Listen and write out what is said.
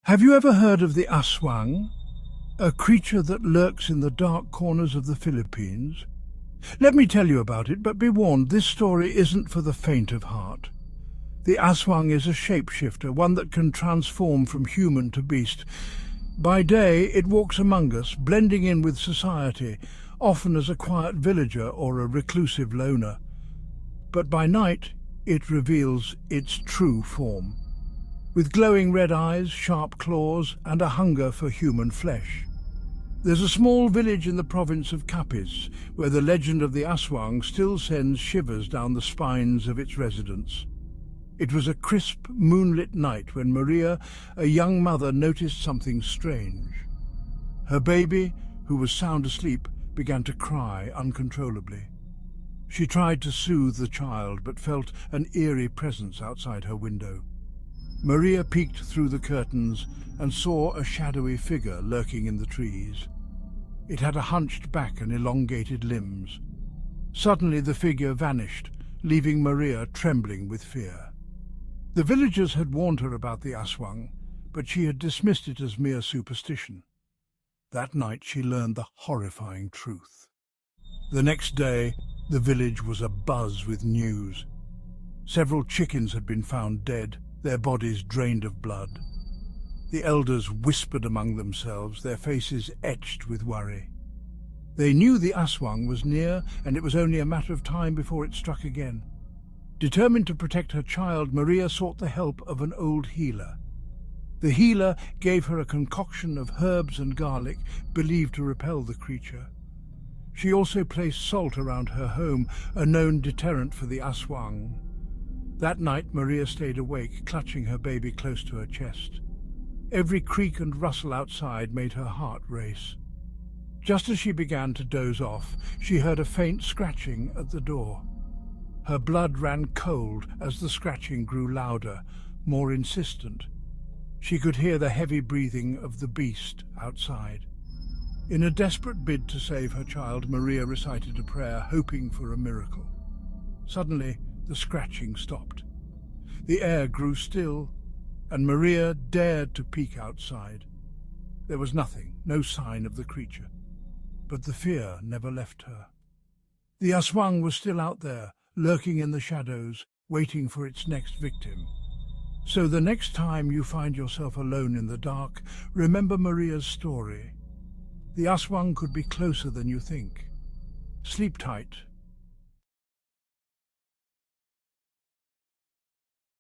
Have you ever heard of the Aswang, a creature that lurks in the dark corners of the Philippines? Let me tell you about it, but be warned, this story isn't for the faint of heart. The Aswang is a shapeshifter, one that can transform from human to beast. By day, it walks among us, blending in with society, often as a quiet villager or a reclusive loner. But by night, it reveals its true form, with glowing red eyes, sharp claws, and a hunger for human flesh. There's a small village in the province of Capiz, where the legend of the Aswang still sends shivers down the spines of its residents. It was a crisp, moonlit night when Maria, a young mother, noticed something strange. Her baby, who was sound asleep, began to cry uncontrollably. She tried to soothe the child, but felt an eerie presence outside her window. Maria peeked through the curtains and saw a shadowy figure lurking in the trees. It had a hunched back and elongated limbs. Suddenly the figure vanished, leaving Maria trembling with fear. The villagers had warned her about the Aswang, but she had dismissed it as mere superstition. That night she learned the horrifying truth. The next day, the village was abuzz with news. Several chickens had been found dead, their bodies drained of blood. The elders whispered among themselves, their faces etched with worry. They knew the Aswang was near, and it was only a matter of time before it struck again. Determined to protect her child, Maria sought the help of an old healer. The healer gave her a concoction of herbs and garlic, believed to repel the creature. She also placed salt around her home, a known deterrent for the Aswang. That night, Maria stayed awake, clutching her baby close to her chest. Every creak and rustle outside made her heart race. Just as she began to doze off, she heard a faint scratching at the door. Her blood ran cold as the scratching grew louder, more insistent. She could hear the heavy breathing of the beast outside. In a desperate bid to save her child, Maria recited a prayer, hoping for a miracle. Suddenly, the scratching stopped. The air grew still, and Maria dared to peek outside. There was nothing, no sign of the creature, but the fear never left her. The Aswang was still out there, lurking in the shadows, waiting for its next victim. So the next time you find yourself alone in the dark, remember Maria's story. The Aswang could be closer than you think. Sleep tight,